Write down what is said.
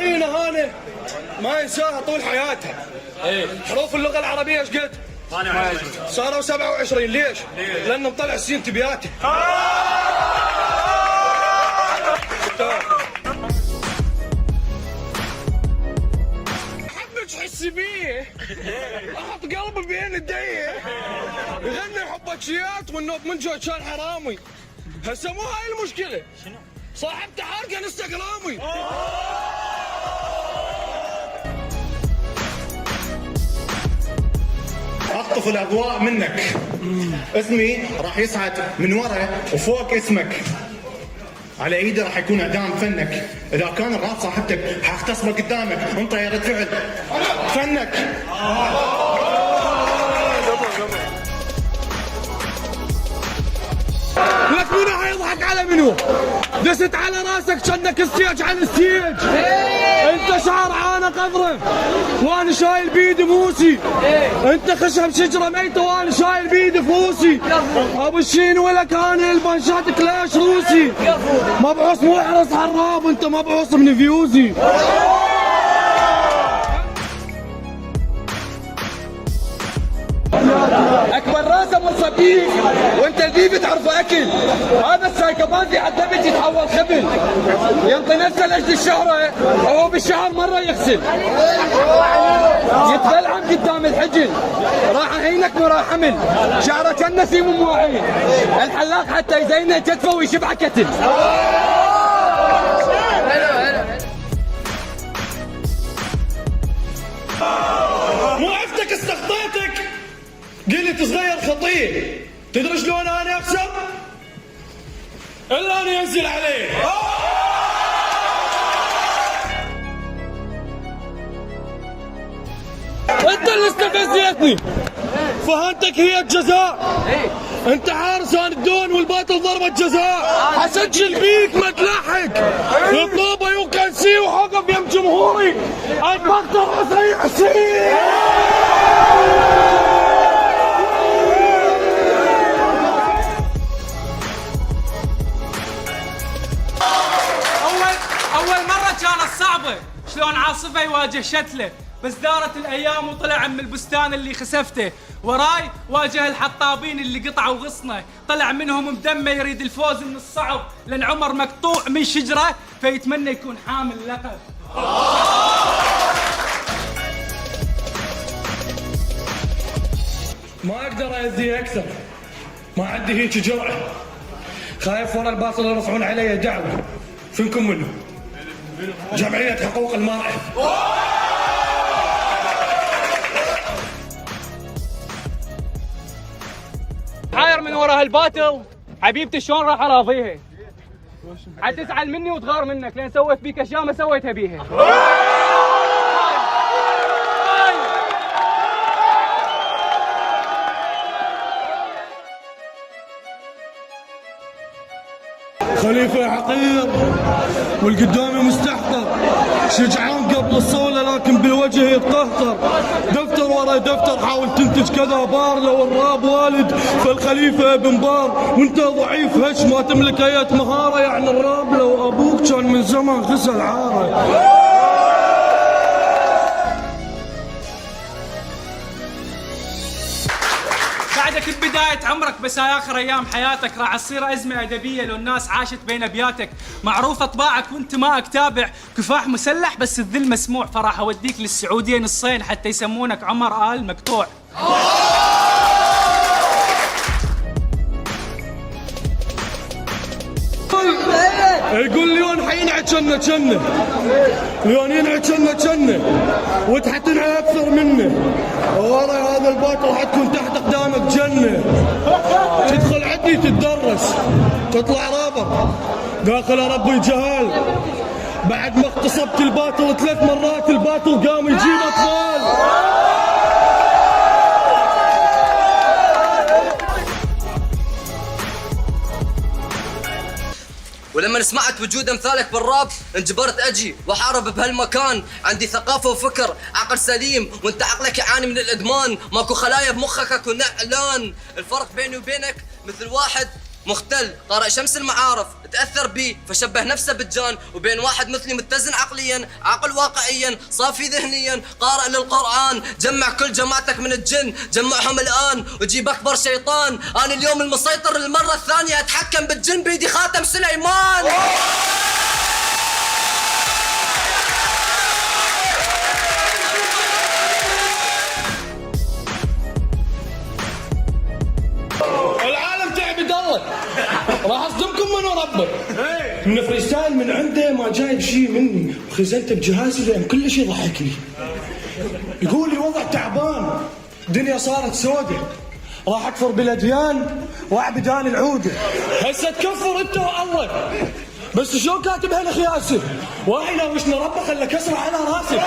ملايين اهانه ما ينساها طول حياتها. حروف اللغه العربيه ايش قد؟ صاروا 27. ليش؟ لانه مطلع سين تبياته. حبك تحسي بيه، احط قلبي بين يديه، يغني حبكيات والنوب من جو كان حرامي. هسه مو هاي المشكله، صاحبته حارقه انستغرامي. اخطف الاضواء منك. اسمي راح يصعد من ورا وفوق اسمك. على ايدي راح يكون اعدام فنك. اذا كان الراب صاحبتك حاختصمه قدامك. انت يا رد فعل فنك. لك منو حيضحك على منو؟ دست على راسك كأنك ستيج عن ستيج. انت شعر عانق اضرب وانا شايل بيدي موسي. انت خشب شجره ميته وانا شايل بيدي فوسي. ابو الشين ولا كان البنشات كلاش روسي. مبعوث محرس حراب انت مبعوث من فيوزي. اكبر راسه من صبيك وانت البيبي تعرفه اكل. هذا السايكوباتي حتى بيجي يتحول خبل، ينطي نفسه لاجل الشهره وهو بالشهر مره يغسل، يتبلعم قدام الحجل. راح اهينك ورا حمل شعره كان نسيم مواعين. الحلاق حتى يزينه كتفه ويشبعه كتل. مو عفتك استخطيتك قلت صغير خطيه. تدري شلون انا اكسب؟ الا انا ينزل عليه. انت اللي استفزيتني. فهمتك هي الجزاء. انت حارس انا الدون والباطل ضربة جزاء. حسجل بيك ما تلحق. الطوبه يو كان سي وحقف يم جمهوري. المقطع راسي حسين. أول مرة كانت صعبة، شلون عاصفة يواجه شتلة، بس دارت الأيام وطلع من البستان اللي خسفته، وراي واجه الحطابين اللي قطعوا غصنه، طلع منهم مدمه يريد الفوز من الصعب، لأن عمر مقطوع من شجرة فيتمنى يكون حامل لقب. ما اقدر اذي اكثر، ما عندي هيك جرأة. خايف ورا الباطل يرفعون علي دعوة. فينكم منه؟ جمعية حقوق المرأة. حاير من ورا هالباطل، حبيبتي شلون راح اراضيها؟ حتزعل مني وتغار منك لان سويت بيك اشياء ما سويتها بيها. خليفة حقير والقدامي مستحقر، شجعان قبل الصولة لكن بالوجه يتقهقر، دفتر ورا دفتر حاول تنتج كذا بار، لو الراب والد فالخليفة ابن بار، وانت ضعيف هش ما تملك اية مهارة، يعني الراب لو ابوك كان من زمان غسل عاره. بعدك ببداية عمرك بس آخر أيام حياتك راح تصير أزمة أدبية لو الناس عاشت بين أبياتك، معروف أطباعك وأنت ما أتابع، كفاح مسلح بس الذل مسموع، فراح أوديك للسعودية نصين حتى يسمونك عمر آل مقطوع. يقول ليون حينعد كنه ليون ينعد كنه وانت حتنعد اكثر منه، ورا هذا الباطل حتكون تحت اقدامك جنه، تدخل عندي تتدرس تطلع رابر داخل ربي جهال، بعد ما اغتصبت الباطل 3 مرات الباطل قام يجيب اطفال. ولما سمعت وجود امثالك بالراب انجبرت اجي واحارب بهالمكان، عندي ثقافه وفكر عقل سليم وانت عقلك يعاني من الادمان، ماكو خلايا بمخك اكو نعلان، الفرق بيني وبينك مثل واحد مختل قارئ شمس المعارف تأثر بي فشبه نفسه بالجان وبين واحد مثلي متزن عقليا عاقل واقعيا صافي ذهنيا قارئ للقرآن جمع كل جماعتك من الجن جمعهم الآن وجيب أكبر شيطان أنا اليوم المسيطر للمرة الثانية أتحكم بالجن بيدي خاتم سليمان. العالم تعبد الله راح اصدمكم من ربك من فريستايل من عنده ما جايب شيء مني وخزنته بجهازي لان كل شيء ضحكني يقول لي وضع تعبان الدنيا صارت سودة راح اكفر بالاديان واعبد انا العوده هسه تكفر انت والله بس شلون كاتب هالخياسه واحد يناوشنا ربه خلى كسره على راسه